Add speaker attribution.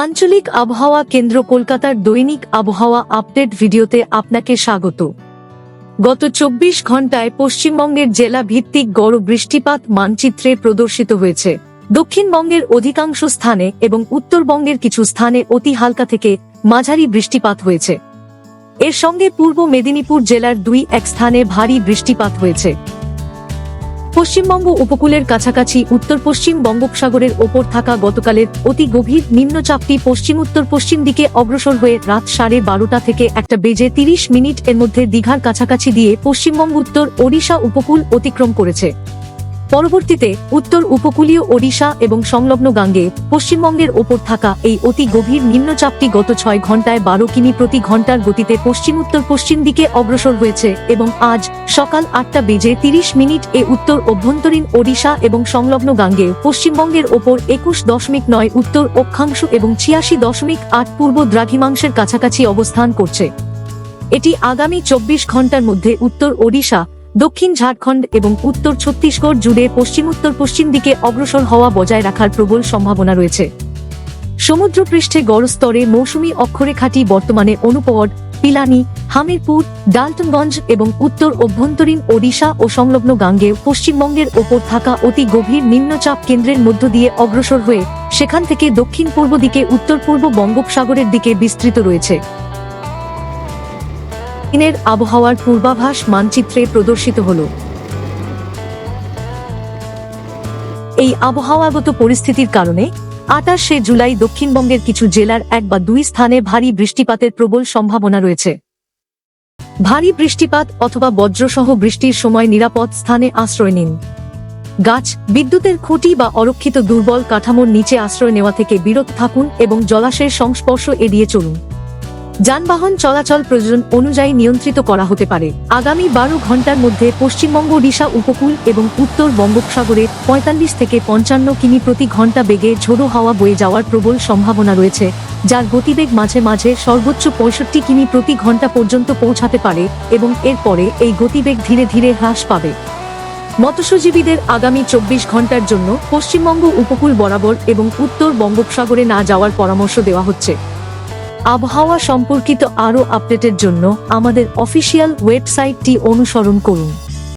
Speaker 1: আঞ্চলিক আবহাওয়া কেন্দ্র কলকাতার দৈনিক আবহাওয়া আপডেট ভিডিওতে আপনাকে স্বাগত। গত 24 ঘন্টায় পশ্চিমবঙ্গের জেলা ভিত্তিক গড় বৃষ্টিপাত মানচিত্রে প্রদর্শিত হয়েছে। দক্ষিণবঙ্গের অধিকাংশ স্থানে এবং উত্তরবঙ্গের কিছু স্থানে অতি হালকা থেকে মাঝারি বৃষ্টিপাত হয়েছে। এর সঙ্গে পূর্ব মেদিনীপুর জেলার 2-1 স্থানে ভারী বৃষ্টিপাত হয়েছে। পশ্চিমবঙ্গ উপকূলের কাছাকাছি উত্তর পশ্চিম বঙ্গোপসাগরের ওপর থাকা গতকালের অতি গভীর নিম্নচাপটি পশ্চিম উত্তর পশ্চিম দিকে অগ্রসর হয়ে রাত 12:30 থেকে 1:30 এর মধ্যে দীঘার কাছাকাছি দিয়ে পশ্চিমবঙ্গ উত্তর ওড়িশা উপকূল অতিক্রম করেছে। পরবর্তীতে উত্তর উপকূলীয় ওড়িশা এবং সংলগ্ন গাঙ্গে পশ্চিমবঙ্গের ওপর থাকা এই অতি গভীর নিম্নচাপটি গত 6 ঘন্টায় 12 কিমি প্রতি ঘন্টার গতিতে পশ্চিম উত্তর পশ্চিম দিকে অগ্রসর হয়েছে এবং আজ সকাল 8:30 এ উত্তর অভ্যন্তরীণ ওড়িশা এবং সংলগ্ন গাঙ্গে পশ্চিমবঙ্গের ওপর 21.9 উত্তর অক্ষাংশ এবং 86.8 পূর্ব দ্রাঘিমাংশের কাছাকাছি অবস্থান করছে। এটি আগামী 24 ঘন্টার মধ্যে উত্তর ওড়িশা, দক্ষিণ ঝাড়খণ্ড এবং উত্তর ছত্তিশগড় জুড়ে পশ্চিম উত্তর পশ্চিম দিকে অগ্রসর হওয়া বজায় রাখার প্রবল সম্ভাবনা রয়েছে। সমুদ্রপৃষ্ঠে গড় স্তরে মৌসুমী অক্ষরেখাটি বর্তমানে অনুপওয়ার্ড, পিলানি, হামিরপুর, ডালটনগঞ্জ এবং উত্তর অভ্যন্তরীণ ওড়িশা ও সংলগ্ন গাঙ্গে পশ্চিমবঙ্গের ওপর থাকা অতি গভীর নিম্নচাপ কেন্দ্রের মধ্য দিয়ে অগ্রসর হয়ে সেখান থেকে দক্ষিণ পূর্ব দিকে উত্তর পূর্ব বঙ্গোপসাগরের দিকে বিস্তৃত রয়েছে। দিনের আবহাওয়ার পূর্বাভাস মানচিত্রে প্রদর্শিত হল। এই আবহাওয়াগত পরিস্থিতির কারণে 28শে জুলাই দক্ষিণবঙ্গের কিছু জেলার 1 বা 2 স্থানে ভারী বৃষ্টিপাতের প্রবল সম্ভাবনা রয়েছে। ভারী বৃষ্টিপাত অথবা বজ্রসহ বৃষ্টির সময় নিরাপদ স্থানে আশ্রয় নিন। গাছ, বিদ্যুতের খুঁটি বা অরক্ষিত দুর্বল কাঠামোর নিচে আশ্রয় নেওয়া থেকে বিরত থাকুন এবং জলাশয়ের সংস্পর্শ এড়িয়ে চলুন। যানবাহন চলাচল প্রয়োজন অনুযায়ী নিয়ন্ত্রিত করা হতে পারে। আগামী 12 ঘন্টার মধ্যে পশ্চিমবঙ্গ ওড়িশা উপকূল এবং উত্তর বঙ্গোপসাগরে 45 থেকে 55 কিমি প্রতি ঘন্টা বেগে ঝোড়ো হাওয়া বয়ে যাওয়ার প্রবল সম্ভাবনা রয়েছে, যার গতিবেগ মাঝে মাঝে সর্বোচ্চ 65 কিমি প্রতি ঘন্টা পর্যন্ত পৌঁছাতে পারে এবং এরপরে এই গতিবেগ ধীরে ধীরে হ্রাস পাবে। মৎস্যজীবীদের আগামী 24 ঘন্টার জন্য পশ্চিমবঙ্গ উপকূল বরাবর এবং উত্তর বঙ্গোপসাগরে না যাওয়ার পরামর্শ দেওয়া হচ্ছে। আবহাওয়া সম্পর্কিত আরও আপডেটের জন্য আমাদের অফিসিয়াল ওয়েবসাইটটি অনুসরণ করুন।